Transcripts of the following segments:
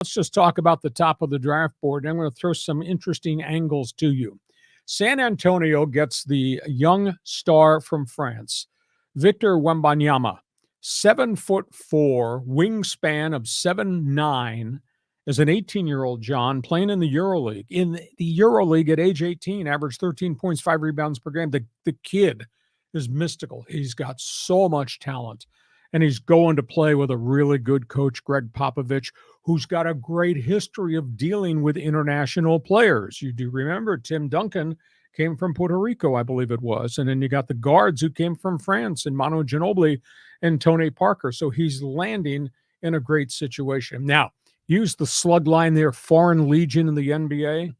Let's just talk about the top of the draft board. I'm going to throw some interesting angles to you. San Antonio gets the young star from France, Victor Wembanyama, 7'4", wingspan of 7'9", is an 18-year-old John playing in the EuroLeague. In the EuroLeague at age 18, averaged 13 points, 5 rebounds per game. The kid is mystical. He's got so much talent. And he's going to play with a really good coach, Greg Popovich, who's got a great history of dealing with international players. You do remember Tim Duncan came from Puerto Rico, I believe it was. And then you got the guards who came from France, and Manu Ginobili and Tony Parker. So he's landing in a great situation. Now, use the slug line there, Foreign Legion in the NBA.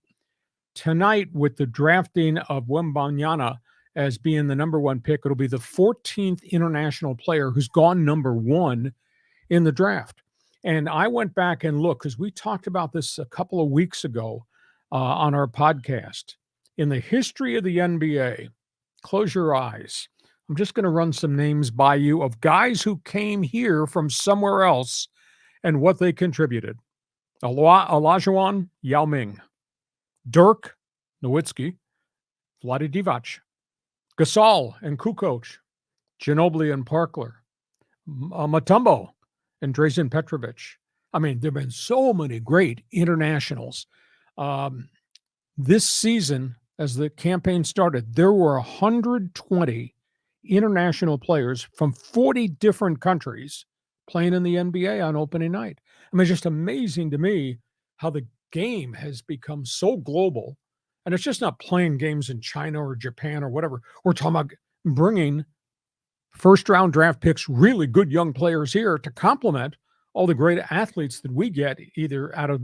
Tonight, with the drafting of Wembanyama as being the number one pick, it'll be the 14th international player who's gone number one in the draft. And I went back and looked, because we talked about this a couple of weeks ago on our podcast. In the history of the NBA, close your eyes. I'm just going to run some names by you of guys who came here from somewhere else and what they contributed. Olajuwon, Yao Ming. Dirk Nowitzki, Vlade Divac. Gasol and Kukoc, Ginobili and Parkler, Mutombo and Drazen Petrovic. I mean, there have been so many great internationals. This season, as the campaign started, there were 120 international players from 40 different countries playing in the NBA on opening night. I mean, it's just amazing to me how the game has become so global. And it's just not playing games in China or Japan or whatever. We're talking about bringing first-round draft picks, really good young players here to complement all the great athletes that we get either out of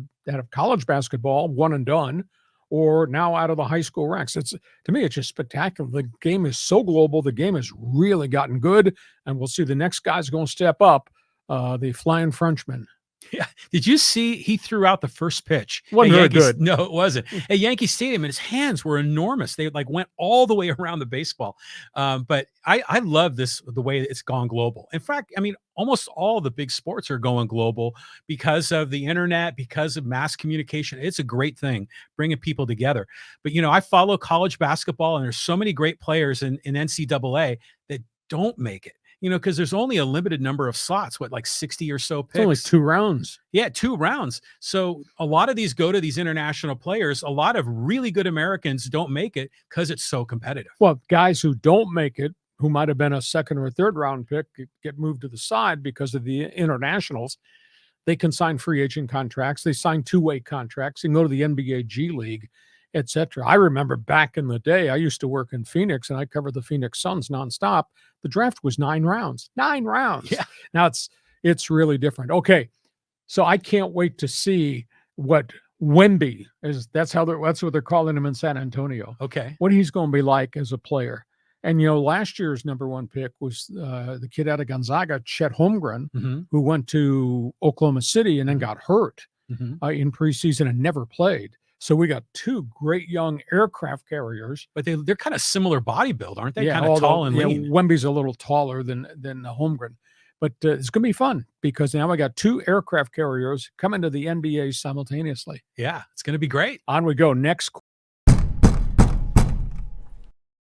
college basketball, one and done, or now out of the high school ranks. To me, it's just spectacular. The game is so global. The game has really gotten good, and we'll see the next guy's going to step up, the Flying Frenchman. Yeah. Did you see he threw out the first pitch? Wasn't very good. No, it wasn't. At Yankee Stadium, and his hands were enormous. They went all the way around the baseball. But I love the way it's gone global. In fact, I mean, almost all the big sports are going global because of the internet, because of mass communication. It's a great thing, bringing people together. But, I follow college basketball, and there's so many great players in NCAA that don't make it. Because there's only a limited number of slots, like 60 or so picks. It's only 2 rounds. Yeah, 2 rounds. So a lot of these go to these international players. A lot of really good Americans don't make it because it's so competitive. Well, guys who don't make it, who might have been a second or third round pick, get moved to the side because of the internationals. They can sign free agent contracts. They sign 2-way contracts and go to the NBA G League, etc. I remember back in the day, I used to work in Phoenix, and I covered the Phoenix Suns nonstop. The draft was 9 rounds. 9 rounds. Yeah. Now it's really different. Okay, so I can't wait to see what Wemby is. That's what they're calling him in San Antonio. Okay, what he's going to be like as a player. And last year's number one pick was the kid out of Gonzaga, Chet Holmgren, who went to Oklahoma City and then got hurt in preseason and never played. So we got 2 great young aircraft carriers. But they're kind of similar body build, aren't they? Yeah, kind of tall and lean. Wemby's a little taller than Holmgren. But it's going to be fun because now I got 2 aircraft carriers coming to the NBA simultaneously. Yeah, it's going to be great. On we go. Next